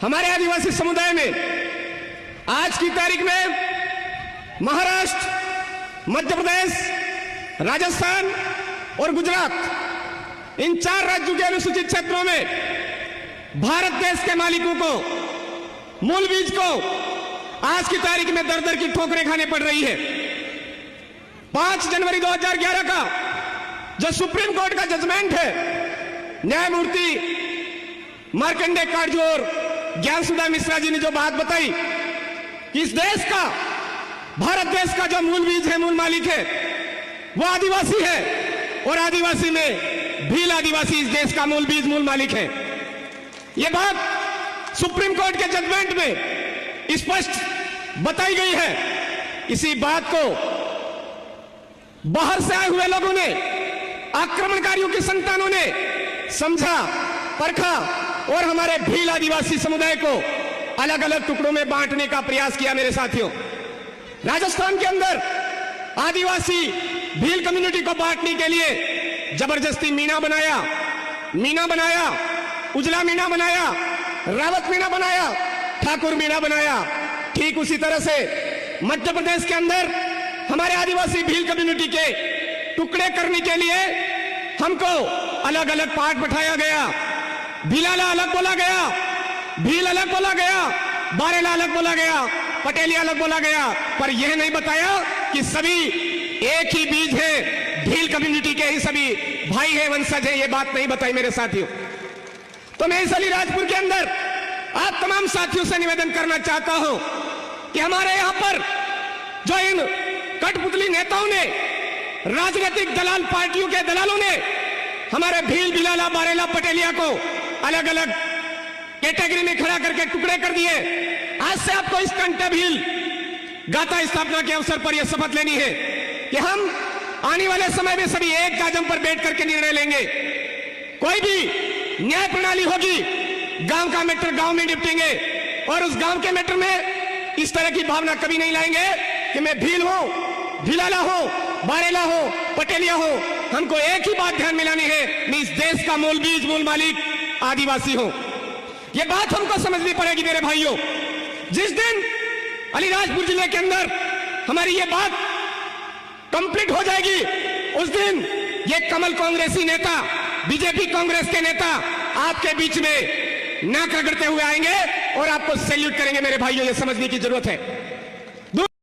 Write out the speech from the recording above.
हमारे आदिवासी समुदाय में आज की तारीख में महाराष्ट्र, मध्य प्रदेश, राजस्थान और गुजरात, इन 4 राज्यों के अनुसूचित क्षेत्रों में भारत देश के मालिकों को, मूल बीज को आज की तारीख में दर दर की ठोकरें खाने पड़ रही है। 5 जनवरी 2011 का जो सुप्रीम कोर्ट का जजमेंट है, न्यायमूर्ति मार्कंडेय काटजू और ज्ञानसुधा मिश्रा जी ने जो बात बताई कि इस देश का, भारत देश का जो मूल बीज है, मूल मालिक है, वो आदिवासी है और आदिवासी में भील आदिवासी इस देश का मूल बीज, मूल मालिक है। ये बात सुप्रीम कोर्ट के जजमेंट में स्पष्ट बताई गई है। इसी बात को बाहर से आए हुए लोगों ने, आक्रमणकारियों की संतानों ने समझा, परखा और हमारे भील आदिवासी समुदाय को अलग अलग टुकड़ों में बांटने का प्रयास किया। मेरे साथियों, राजस्थान के अंदर आदिवासी भील कम्युनिटी को बांटने के लिए जबरदस्ती मीना बनाया, उजला मीना बनाया, रावत मीना बनाया, ठाकुर मीना बनाया। ठीक उसी तरह से मध्य प्रदेश के अंदर हमारे आदिवासी भील कम्युनिटी के टुकड़े करने के लिए हमको अलग अलग पार्ट बैठाया गया। भीलाला अलग बोला गया, भील अलग बोला गया, बारेला अलग बोला गया, पटेलिया अलग बोला गया, पर यह नहीं बताया कि सभी एक ही बीज है, भील कम्युनिटी के ही सभी भाई है, वंशज है। यह बात नहीं बताई मेरे साथियों। तो मैं इस अलीराजपुर के अंदर आप तमाम साथियों से निवेदन करना चाहता हूं कि हमारे यहां पर जो इन कठपुतली नेताओं ने, राजनीतिक दलाल पार्टियों के दलालों ने हमारे भील, भीलाला, बारेला, पटेलिया को अलग अलग कैटेगरी में खड़ा करके टुकड़े कर दिए। आज से आपको इस कंठे भील गाथा स्थापना के अवसर पर यह शपथ लेनी है कि हम आने वाले समय में सभी एक गाजम पर बैठ करके निर्णय लेंगे। कोई भी न्याय प्रणाली होगी, गांव का मैटर गांव में निपटेंगे और उस गांव के मैटर में इस तरह की भावना कभी नहीं लाएंगे कि मैं भील हूं, भीलाला हो, बारेला हो, पटेलिया हो। हमको एक ही बात ध्यान में लानी है, मैं इस देश का मूल बीज, मूल मालिक आदिवासी हूं। यह बात हमको समझनी पड़ेगी मेरे भाइयों। जिस दिन अलीराजपुर जिले के अंदर हमारी यह बात कंप्लीट हो जाएगी, उस दिन ये कमल कांग्रेसी नेता, बीजेपी कांग्रेस के नेता आपके बीच में नाक रगड़ते हुए आएंगे और आपको सैल्यूट करेंगे। मेरे भाइयों, यह समझने की जरूरत है।